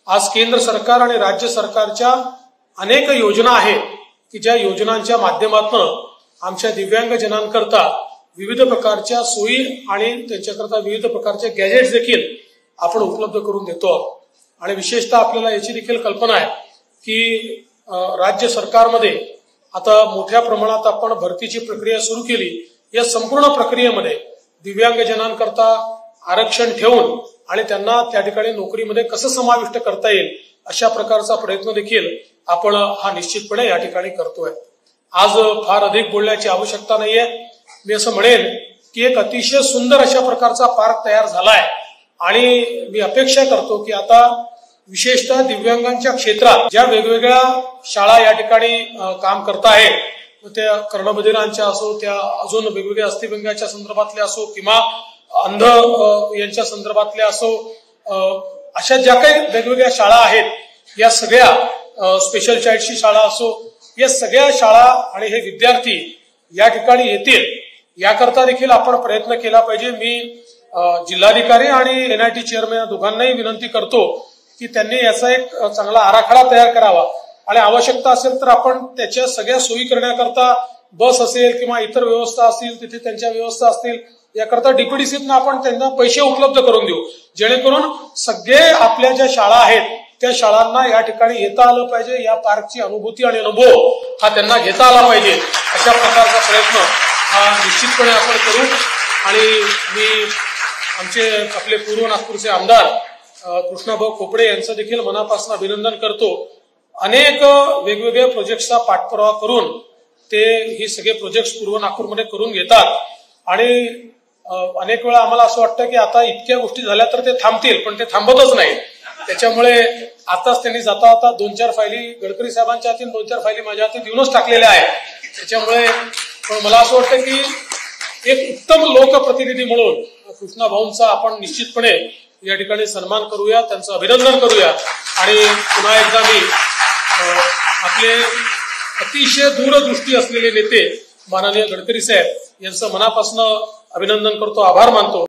आज केंद्र सरकार आणि राज्य सरकारच्या अनेक योजना आहेत की ज्या योजनांच्या माध्यमातून आमच्या दिव्यांगजनांकरता विविध प्रकारच्या सोयी आणि त्यांच्याकरता विविध प्रकारचे गॅजेट्स देखील आपण उपलब्ध करून देतो। आणि विशेषतः आपल्याला याची देखील कल्पना आहे की राज्य सरकारमध्ये आता मोठ्या प्रमाणात आपण भरतीची प्रक्रिया सुरू केली। या संपूर्ण प्रक्रियेमध्ये दिव्यांगजनांकरता आरक्षण ठेवून आणि त्यांना त्या ठिकाणी नोकरीमध्ये कसं समाविष्ट करता येईल अशा प्रकारचा प्रयत्न देखील आपण हा निश्चितपणे या ठिकाणी करतोय। आज फार अधिक बोलण्याची आवश्यकता नाहीये। मी असं म्हणेन की एक अतिशय सुंदर अशा प्रकारचा पार्क तयार झालाय आणि मी अपेक्षा करतो की आता विशेषतः दिव्यांगांच्या क्षेत्रात ज्या वेगवेगळ्या शाळा या ठिकाणी काम करत आहेत, त्या कर्णबधिरांच्या असो, त्या अजून वेगवेगळ्या अस्थिभंगाच्या संदर्भातल्या असो किंवा अंध यांच्या संदर्भातल्या असो, अशा ज्या काही वेगवेगळ्या शाळा आहेत, या सगळ्या स्पेशल चाइल्डची शाळा असो, या सगळ्या शाळा आणि हे विद्यार्थी या ठिकाणी येतील याकरता देखील आपण प्रयत्न केला पाहिजे। मी जिल्हाधिकारी आणि NIT चेअरमॅन दोघांनाही विनंती करतो की त्यांनी याचा एक चांगला आराखडा तयार करावा आणि आवश्यकता असेल तर आपण त्याच्या सगळ्या सोयी करण्याकरता बस असेल किंवा इतर व्यवस्था असतील तिथे त्यांच्या व्यवस्था असतील याकरता DPDCतून आपण त्यांना पैसे उपलब्ध करून देऊ, जेणेकरून सगळे आपल्या ज्या शाळा आहेत त्या शाळांना या ठिकाणी येता आलं पाहिजे, या पार्कची अनुभूती आणि अनुभव हा त्यांना घेता आला पाहिजे। अशा प्रकारचा प्रयत्न हा निश्चितपणे आपण करू। आणि मी आमचे आपले पूर्व नागपूरचे आमदार कृष्णाभाऊ खोपडे यांचं देखील मनापासून अभिनंदन करतो। अनेक वेगवेगळ्या प्रोजेक्टचा पाठपुरावा करून ते ही सगळे प्रोजेक्ट्स पूर्व नागपूरमध्ये करून घेतात आणि अनेक वेळा आम्हाला असं वाटतं की आता इतक्या गोष्टी झाल्या तर ते थांबतील, पण ते थांबतच नाही। त्याच्यामुळे आताच त्यांनी जाता जाता 2-4 फायली गडकरी साहेबांच्या हाती 2-4 फायली माझ्या हाती देऊनच टाकलेल्या आहेत। त्याच्यामुळे मला असं वाटतं की एक उत्तम लोकप्रतिनिधी म्हणून कृष्णाभाऊंचा आपण निश्चितपणे या ठिकाणी सन्मान करूया, त्यांचं अभिनंदन करूया। आणि पुन्हा एकदा मी आपले अतिशय दूरदृष्टी असलेले नेते माननीय गडकरी साहेब यांचं मनापासून अभिनंदन करतो, आभार मानतो।